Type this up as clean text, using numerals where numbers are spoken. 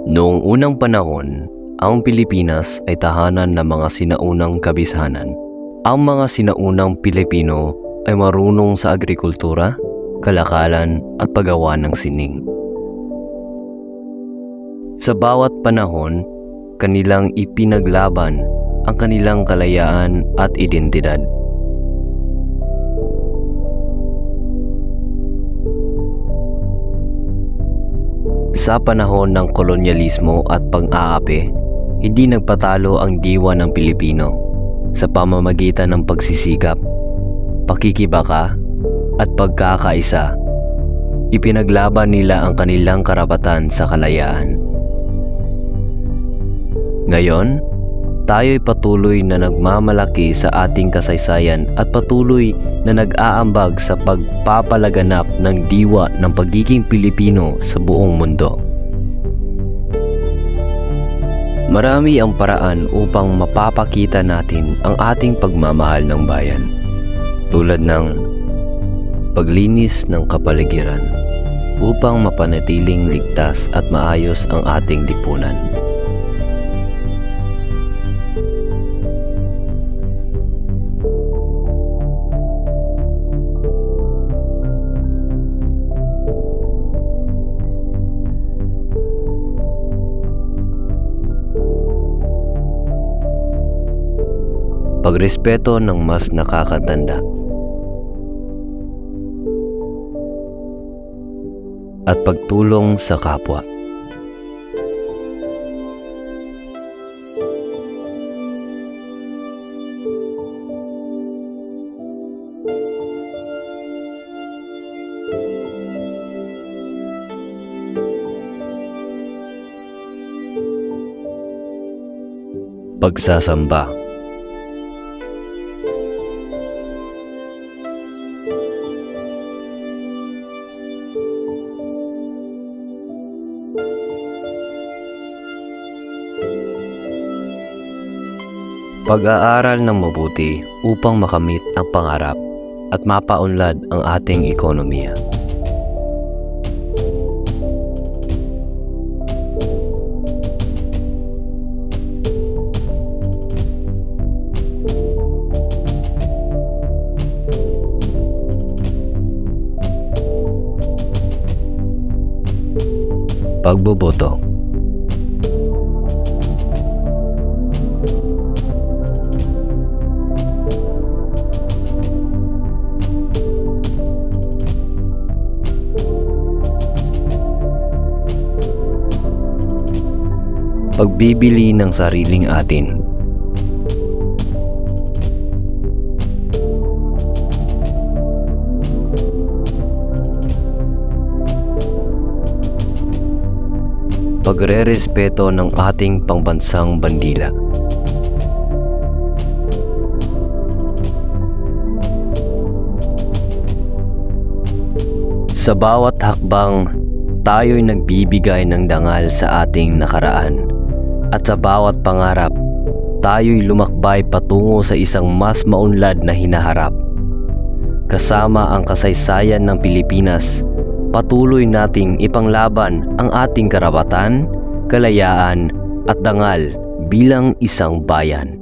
Noong unang panahon, ang Pilipinas ay tahanan ng mga sinaunang kabishanan. Ang mga sinaunang Pilipino ay marunong sa agrikultura, kalakalan at paggawa ng sining. Sa bawat panahon, kanilang ipinaglaban ang kanilang kalayaan at identidad. Sa panahon ng kolonyalismo at pang-aapi, hindi nagpatalo ang diwa ng Pilipino sa pamamagitan ng pagsisikap, pakikibaka at pagkakaisa. Ipinaglaban nila ang kanilang karapatan sa kalayaan. Ngayon, tayo'y patuloy na nagmamalaki sa ating kasaysayan at patuloy na nag-aambag sa pagpapalaganap ng diwa ng pagiging Pilipino sa buong mundo. Marami ang paraan upang mapapakita natin ang ating pagmamahal ng bayan, tulad ng paglinis ng kapaligiran upang mapanatiling ligtas at maayos ang ating lipunan. Pagrespeto ng mas nakakatanda at pagtulong sa kapwa. Pagsasamba. Pag-aaral ng mabuti upang makamit ang pangarap at mapaunlad ang ating ekonomiya. Pagboboto. Pagbibili ng sariling atin. Pagrerespeto ng ating pambansang bandila. Sa bawat hakbang, tayo'y nagbibigay ng dangal sa ating nakaraan. At sa bawat pangarap, tayo'y lumakbay patungo sa isang mas maunlad na hinaharap. Kasama ang kasaysayan ng Pilipinas, patuloy nating ipanglaban ang ating karapatan, kalayaan at dangal bilang isang bayan.